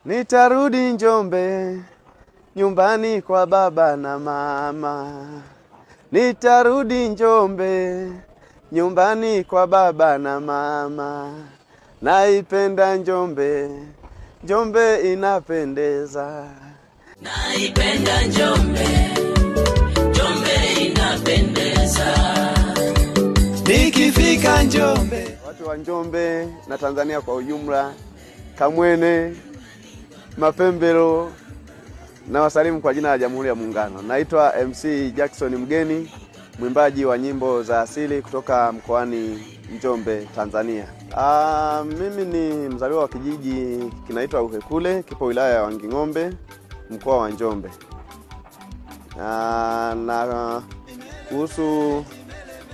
Nitarudi Njombe, nyumbani kwa baba na mama. Nitarudi Njombe, nyumbani kwa baba na mama. Naipenda Njombe, Njombe inapendeza. Naipenda Njombe, Njombe inapendeza. Nikifika Njombe. Watu wa Njombe na Tanzania kwa ujumla, Kamwene, Mapembero, na wasalimu kwa jina la Jamhuri ya Muungano. Naitwa MC Jackson Mgeni, mwimbaji wa nyimbo za asili kutoka mkoani Njombe, Tanzania. Mimi ni mzaliwa wa kijiji kinaitwa Uhekule, kipo wilaya ya Wanging'ombe, mkoa wa Njombe. Na kuhusu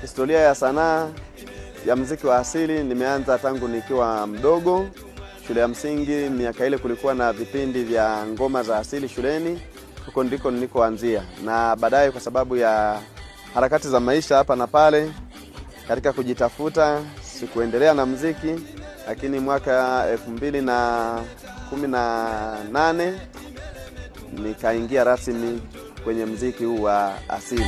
historia ya sanaa ya muziki wa asili, nimeanza tangu nikiwa mdogo. Shule ya msingi, miaka ile kulikuwa na vipindi vya ngoma za asili shuleni. Huko ndiko nilikoanzia. Na baadaye kwa sababu ya harakati za maisha hapa na pale, katika kujitafuta, sikuendelea na muziki. Lakini mwaka 2018 nikaingia rasmi kwenye muziki huu wa asili.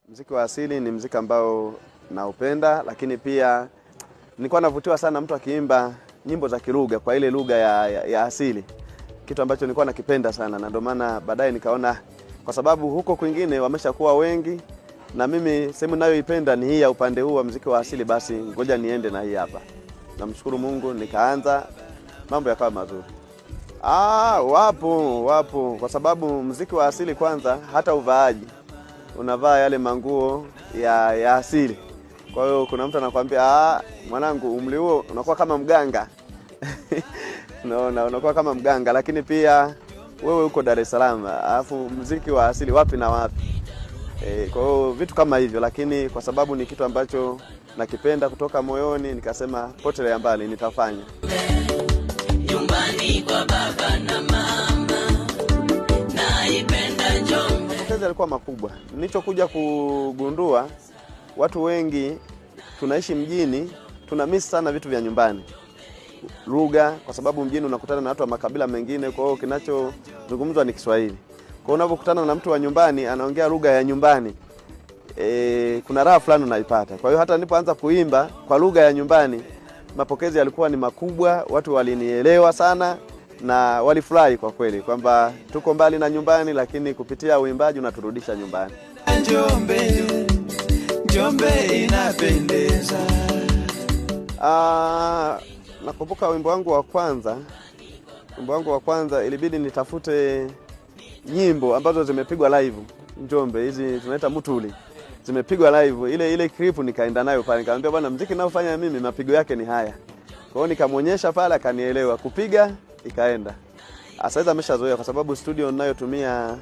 Muziki wa asili ni muziki ambao naupenda, lakini pia nilikuwa navutiwa sana mtu akiimba nyimbo za kilugha kwa ile lugha ya asili. Kitu ambacho nilikuwa nakipenda sana, na ndio maana baadaye nikaona kwa sababu huko kwingine wameshakuwa wengi na mimi sehemu ninayoipenda ni hii ya upande huu wa muziki wa asili, basi ngoja niende na hii hapa. Namshukuru Mungu, nikaanza, mambo yakawa mazuri. Wapo kwa sababu muziki wa asili kwanza, hata uvaaji unavaa yale manguo ya asili. Kwa hiyo kuna mtu anakuambia, mwanangu, umri huo unakuwa kama mganga. Unakuwa kama mganga, lakini pia wewe uko Dar es Salaam, alafu muziki wa asili wapi na wapi? Kwa hiyo vitu kama hivyo, lakini kwa sababu ni kitu ambacho nakipenda kutoka moyoni, nikasema potelea mbali, nitafanya. Nyumbani kwa baba na mama, naipenda Njombe. Mapokezi yalikuwa makubwa. Nilichokuja kugundua, watu wengi tunaishi mjini, tunamiss sana vitu vya nyumbani. Lugha, kwa sababu mjini unakutana na watu wa makabila mengine, kwa hiyo kinachozungumzwa ni Kiswahili. Kwa hiyo unapokutana na mtu wa nyumbani anaongea lugha ya nyumbani, kuna raha fulani unaipata. Kwa hiyo hata nilipoanza kuimba kwa lugha ya nyumbani, mapokezi yalikuwa ni makubwa, watu walinielewa sana na walifurahi kwa kweli kwamba tuko mbali na nyumbani, lakini kupitia uimbaji unaturudisha nyumbani. Njombe, Njombe inapendeza. Nakumbuka wimbo wangu wa kwanza ilibidi nitafute nyimbo ambazo zimepigwa live Njombe, hizi tunaita mutuli. Zimepigwa live, ile clip nikaenda nayo pale, nikamwambia bwana, muziki naofanya mimi mapigo yake ni haya. Kwa hiyo nikamuonyesha pale, akanielewa, kupiga ikaenda. Sasa ameshazoea kwa sababu studio ninayotumia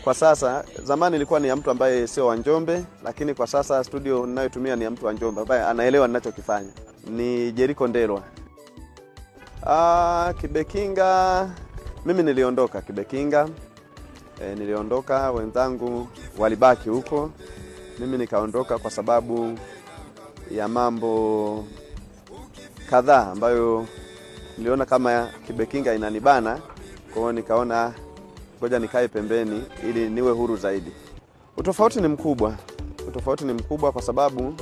kwa sasa, zamani ilikuwa ni ya mtu ambaye sio wa Njombe, lakini kwa sasa studio ninayotumia ni ya mtu wa Njombe ambaye anaelewa ninachokifanya. Ni Jericho Ndelwa. Kibekinga, mimi niliondoka Kibekinga. Niliondoka, wenzangu walibaki huko. Mimi nikaondoka kwa sababu ya mambo kadhaa ambayo niliona kama Kibekinga inanibana. Kwa hiyo nikaona ngoja nikae pembeni ili niwe huru zaidi. Utofauti ni mkubwa kwa sababu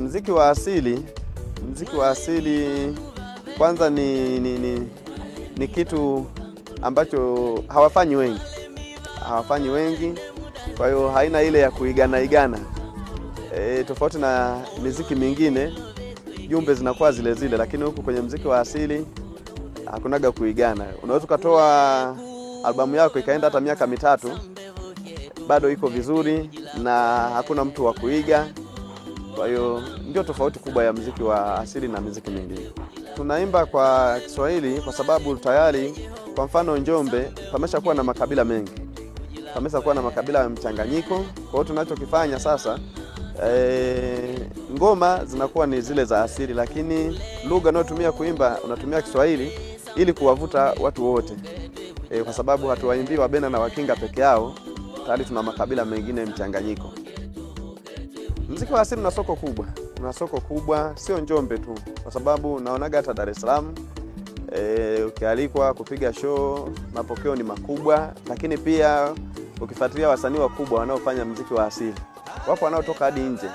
muziki wa asili kwanza ni kitu ambacho hawafanyi wengi. Kwa hiyo haina ile ya kuigana. Tofauti na muziki mingine, jumbe zinakuwa zile, lakini huku kwenye muziki wa asili hakunaga kuigana. Unaweza kutoa albamu yako ikaenda hata miaka 3 bado iko vizuri na hakuna mtu wa kuiga. Kwa hiyo ndio tofauti kubwa ya muziki wa asili na muziki mingine. Tunaimba kwa Kiswahili kwa sababu tayari, kwa mfano Njombe pameshakuwa na makabila mengi. Pameshakuwa na makabila ya mchanganyiko. Kwa hiyo tunachokifanya sasa, ngoma zinakuwa ni zile za asili, lakini lugha unayotumia kuimba unatumia Kiswahili ili kuwavuta watu wote. Kwa sababu hatuwaimbii Wabena na Wakinga peke yao, tayari tuna makabila mengine mchanganyiko. Muziki wa asili una soko kubwa. Una soko kubwa sio Njombe tu, kwa sababu naonaga hata Dar es Salaam ukialikwa kupiga show mapokeo ni makubwa, lakini pia ukifuatilia wasanii wakubwa wanaofanya muziki wa asili wapo wanaotoka hadi nje.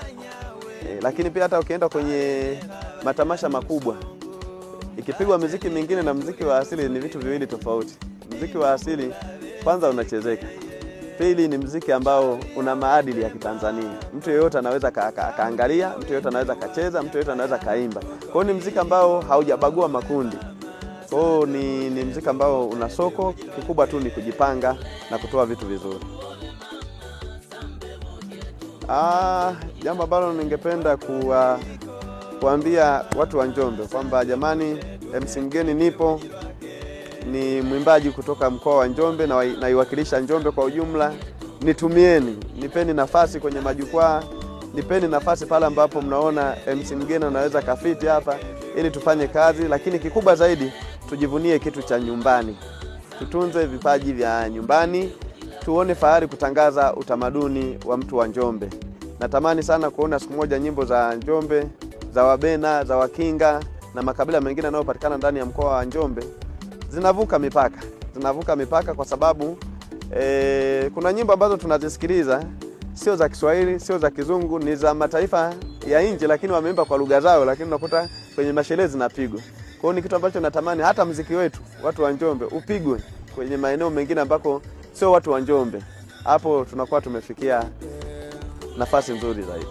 Lakini pia hata ukienda kwenye matamasha makubwa, ikipigwa muziki mingine na muziki wa asili ni vitu viwili tofauti. Muziki wa asili kwanza unachezeka, pili ni muziki ambao una maadili ya Kitanzania. Mtu yeyote anaweza kaangalia, mtu yeyote anaweza kacheza, mtu yeyote anaweza kaimba. Kwa hiyo ni muziki ambao haujabagua makundi. Kwa hiyo ni muziki ambao una soko, kikubwa tu ni kujipanga na kutoa vitu vizuri. Jambo ambalo ningependa kuambia watu wa Njombe kwamba jamani, MC Mgeni nipo, ni mwimbaji kutoka mkoa wa Njombe na naiwakilisha Njombe kwa ujumla. Nitumieni, nipeni nafasi kwenye majukwaa, nipeni nafasi pale ambapo mnaona MC Mgeni anaweza kafiti hapa ili tufanye kazi, lakini kikubwa zaidi tujivunie kitu cha nyumbani. Tutunze vipaji vya nyumbani, tuone fahari kutangaza utamaduni wa mtu wa Njombe. Natamani sana kuona siku moja nyimbo za Njombe, za Wabena, za Wakinga na makabila mengine yanayopatikana ndani ya mkoa wa Njombe zinavuka mipaka. Zinavuka mipaka kwa sababu kuna nyimbo ambazo tunazisikiliza sio za Kiswahili, sio za Kizungu, ni za mataifa ya nje, lakini wameimba kwa lugha zao, lakini unakuta kwenye masherehe zinapigwa. Kwa hiyo ni kitu ambacho natamani hata muziki wetu watu wa Njombe upigwe kwenye maeneo mengine ambako sio watu wa Njombe. Hapo tunakuwa tumefikia nafasi nzuri zaidi.